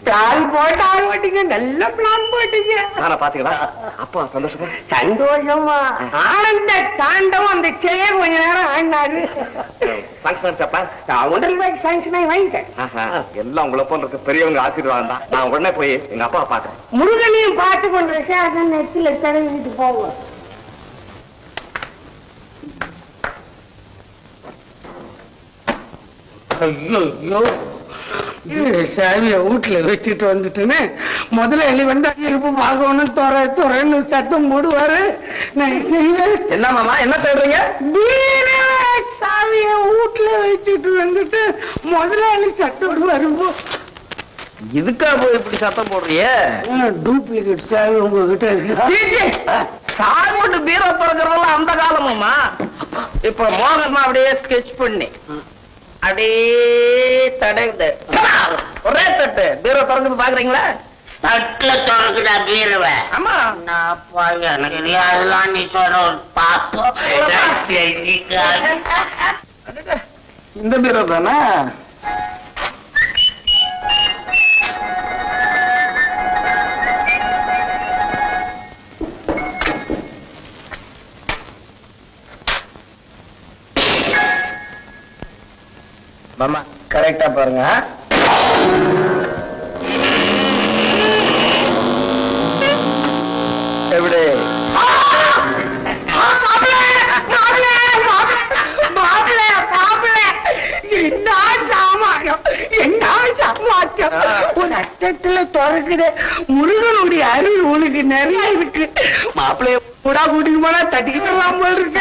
கால் போட்டு ஆள் போட்டீங்க, நல்ல பிளான் போட்டீங்க. பாத்தீங்களா அப்பா சந்தோஷமா? சந்தோஷமா ஆனந்த தாண்டவம் அந்த சேர் கொஞ்ச நேரம் ஆடினாரு. எல்லாம் உங்களை போல இருக்க பெரியவங்க ஆசீர்வாதம் தான். நான் உடனே போய் எங்க அப்பா பாக்கிறேன். முருகனையும் பார்த்து கொண்டு அதான் நெத்தில தடவிட்டு போவோம். ஐயோ சாவிய வீட்டுல வச்சுட்டு வந்துட்டுன்னு முதல்ல எலி வந்தா இருப்பு பார்க்கணும், துறைன்னு சத்தம் போடுவாரு. என்ன மாமா என்ன சொல்றீங்க? சாவிய வீட்டுல வச்சுட்டு வந்துட்டு முதலாளி சத்தம் வரும்போ இதுக்கா போய் இப்படி சத்தம் போடுறிய? டூப்ளிகேட் சாவி உங்ககிட்ட இருக்கு. சாவி போட்டு பீரோ திறக்கிறதெல்லாம் அந்த காலமாமா. இப்ப மோகமா அப்படியே ஸ்கெட்ச் பண்ணி அப்படியே தடவுது. ஒரே தட்டு பீரோ திறந்து பாக்குறீங்களா? தட்டுல திறக்குதா பீரவ? ஆமா. எனக்கு அதெல்லாம் நீ சொல்ற பாப்போம். இந்த பீரோ தானே? மாமா கரெக்டா பாருங்க. எப்படி ஒரு அட்டத்துல திறக்குற முருகனுடைய அருள் உனக்கு நிறைய இருக்கு. மாப்பிள்ளைய கூட கூட்டிட்டு போனா தட்டிக்கிட்டு போல இருக்க.